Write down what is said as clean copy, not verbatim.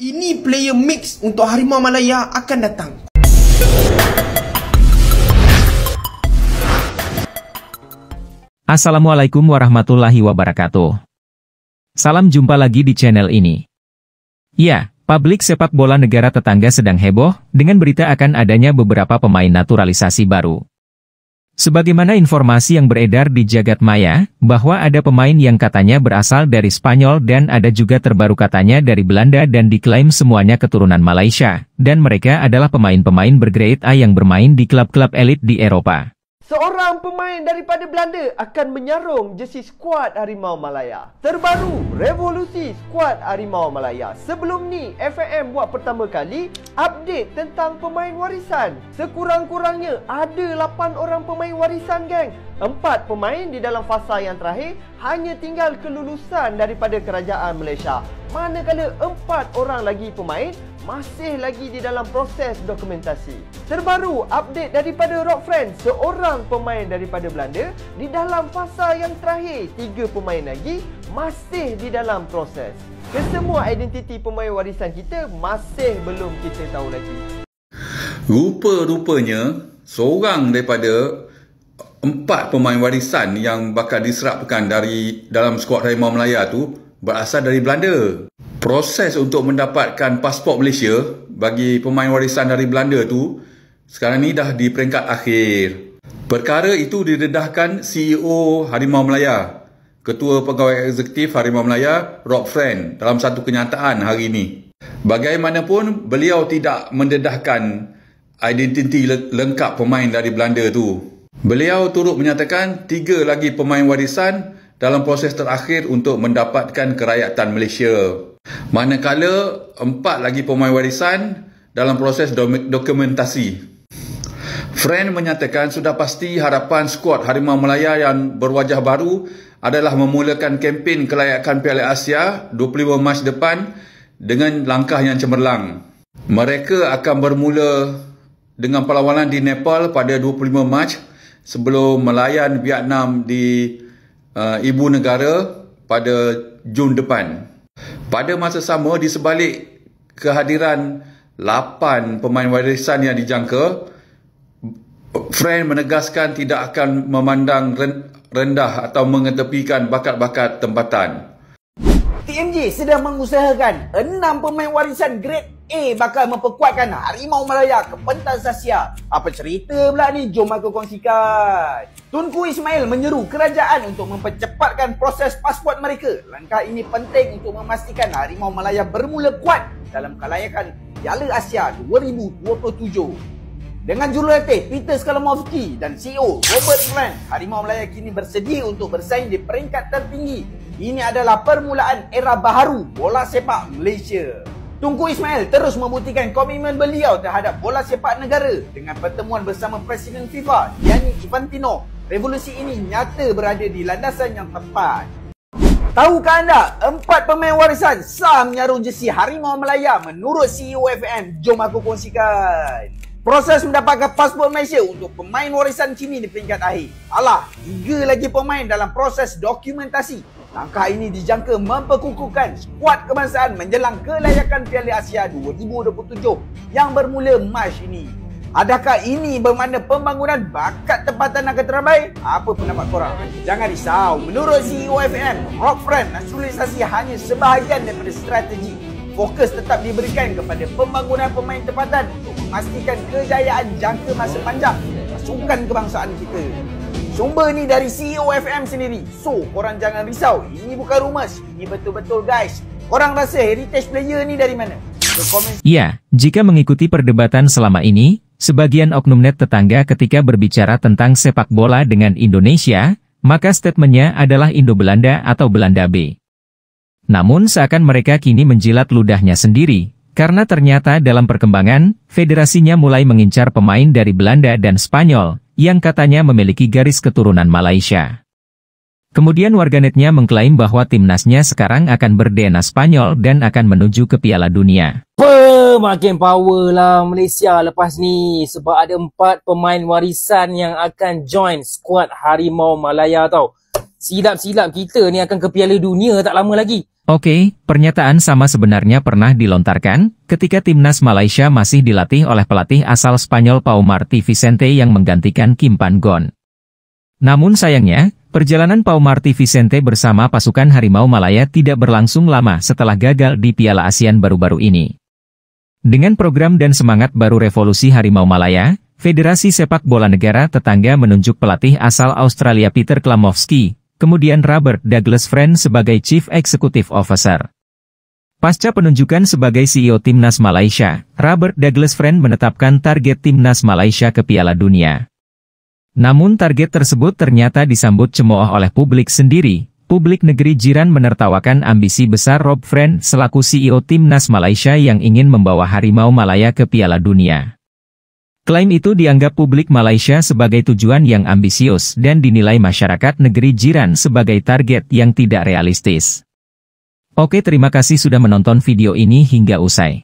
Ini player mix untuk Harimau Malaya akan datang. Assalamualaikum warahmatullahi wabarakatuh. Salam jumpa lagi di channel ini. Ya, publik sepak bola negara tetangga sedang heboh dengan berita akan adanya beberapa pemain naturalisasi baru. Sebagaimana informasi yang beredar di jagat maya, bahwa ada pemain yang katanya berasal dari Spanyol dan ada juga terbaru katanya dari Belanda dan diklaim semuanya keturunan Malaysia, dan mereka adalah pemain-pemain bergrade A yang bermain di klub-klub elit di Eropa. Seorang pemain daripada Belanda akan menyarung jersey skuad Harimau Malaya. Terbaru, revolusi skuad Harimau Malaya. Sebelum ni, FAM buat pertama kali update tentang pemain warisan. Sekurang-kurangnya ada 8 orang pemain warisan, geng. 4 pemain di dalam fasa yang terakhir hanya tinggal kelulusan daripada kerajaan Malaysia. Manakala 4 orang lagi pemain masih lagi di dalam proses dokumentasi. Terbaru, update daripada Rock Friend, seorang pemain daripada Belanda di dalam fasa yang terakhir. 3 pemain lagi masih di dalam proses. Kesemua identiti pemain warisan kita masih belum kita tahu lagi. Rupa-rupanya, seorang daripada 4 pemain warisan yang bakal diserapkan dari dalam skuad Harimau Malaya tu berasal dari Belanda. Proses untuk mendapatkan pasport Malaysia bagi pemain warisan dari Belanda tu sekarang ni dah di peringkat akhir. Perkara itu didedahkan CEO Harimau Malaya, Ketua Pegawai Eksekutif Harimau Malaya, Rock Friend, dalam satu kenyataan hari ini. Bagaimanapun, beliau tidak mendedahkan identiti lengkap pemain dari Belanda tu. Beliau turut menyatakan 3 lagi pemain warisan dalam proses terakhir untuk mendapatkan kerakyatan Malaysia. Manakala 4 lagi pemain warisan dalam proses dokumentasi. Friend menyatakan sudah pasti harapan skuad Harimau Malaya yang berwajah baru adalah memulakan kempen kelayakan Piala Asia 25 Mac depan dengan langkah yang cemerlang. Mereka akan bermula dengan perlawanan di Nepal pada 25 Mac sebelum melayan Vietnam di ibu negara pada Jun depan. Pada masa sama, di sebalik kehadiran 8 pemain warisan yang dijangka, Friend menegaskan tidak akan memandang rendah atau mengetepikan bakat-bakat tempatan. TMJ sedang mengusahakan 6 pemain warisan grade A bakal memperkuatkan Harimau Malaya ke pentas Asia. Apa cerita pula ni? Jom aku kongsikan. Tunku Ismail menyeru kerajaan untuk mempercepatkan proses pasport mereka. Langkah ini penting untuk memastikan Harimau Malaya bermula kuat dalam kelayakan Piala Asia 2027. Dengan jurulatih Peter Skalamovski dan CEO Robert Grant, Harimau Malaya kini bersedia untuk bersaing di peringkat tertinggi. Ini adalah permulaan era baharu bola sepak Malaysia. Tunku Ismail terus membuktikan komitmen beliau terhadap bola sepak negara dengan pertemuan bersama Presiden FIFA Gianni Infantino. Revolusi ini nyata berada di landasan yang tepat. Tahukah anda, 4 pemain warisan sah menyarung jersey Harimau Malaya menurut CEO FAM? Jom aku kongsikan. Proses mendapatkan pasport Malaysia untuk pemain warisan kini di peringkat akhir. Alah, 3 lagi pemain dalam proses dokumentasi. Langkah ini dijangka memperkukuhkan skuad kebangsaan menjelang kelayakan Piala Asia 2027 yang bermula Mac ini. Adakah ini bermakna pembangunan bakat tempatan akan terbaik? Apa pendapat korang? Jangan risau, menurut CEO FAM, Rock Friend, naturalisasi hanya sebahagian daripada strategi. Fokus tetap diberikan kepada pembangunan pemain tempatan untuk memastikan kejayaan jangka masa panjang pasukan kebangsaan kita. Sumber ni dari CEO FAM sendiri. So, korang jangan risau. Ini bukan rumours. Ini betul-betul, guys. Korang rasa heritage player ni dari mana? Ya, jika mengikuti perdebatan selama ini, sebagian oknum net tetangga ketika berbicara tentang sepak bola dengan Indonesia, maka statementnya adalah Indo-Belanda atau Belanda B. Namun seakan mereka kini menjilat ludahnya sendiri, karena ternyata dalam perkembangan, federasinya mulai mengincar pemain dari Belanda dan Spanyol, yang katanya memiliki garis keturunan Malaysia. Kemudian warganetnya mengklaim bahwa timnasnya sekarang akan ber-DNA Spanyol dan akan menuju ke Piala Dunia. Makin power lah Malaysia lepas ni sebab ada 4 pemain warisan yang akan join skuad Harimau Malaya tau. silap-silap kita ni akan ke Piala Dunia tak lama lagi. Oke, pernyataan sama sebenarnya pernah dilontarkan ketika timnas Malaysia masih dilatih oleh pelatih asal Spanyol Pau Martí Vicente yang menggantikan Kim Pan Gon. Namun sayangnya, perjalanan Pau Martí Vicente bersama pasukan Harimau Malaya tidak berlangsung lama setelah gagal di Piala ASEAN baru-baru ini. Dengan program dan semangat baru revolusi Harimau Malaya, Federasi Sepak Bola Negara Tetangga menunjuk pelatih asal Australia Peter Klamovski, kemudian Robert Douglas Friend sebagai Chief Executive Officer. Pasca penunjukan sebagai CEO Timnas Malaysia, Robert Douglas Friend menetapkan target Timnas Malaysia ke Piala Dunia. Namun target tersebut ternyata disambut cemooh oleh publik sendiri. Publik negeri jiran menertawakan ambisi besar Rob Friend selaku CEO Timnas Malaysia yang ingin membawa Harimau Malaya ke Piala Dunia. Klaim itu dianggap publik Malaysia sebagai tujuan yang ambisius dan dinilai masyarakat negeri jiran sebagai target yang tidak realistis. Oke, terima kasih sudah menonton video ini hingga usai.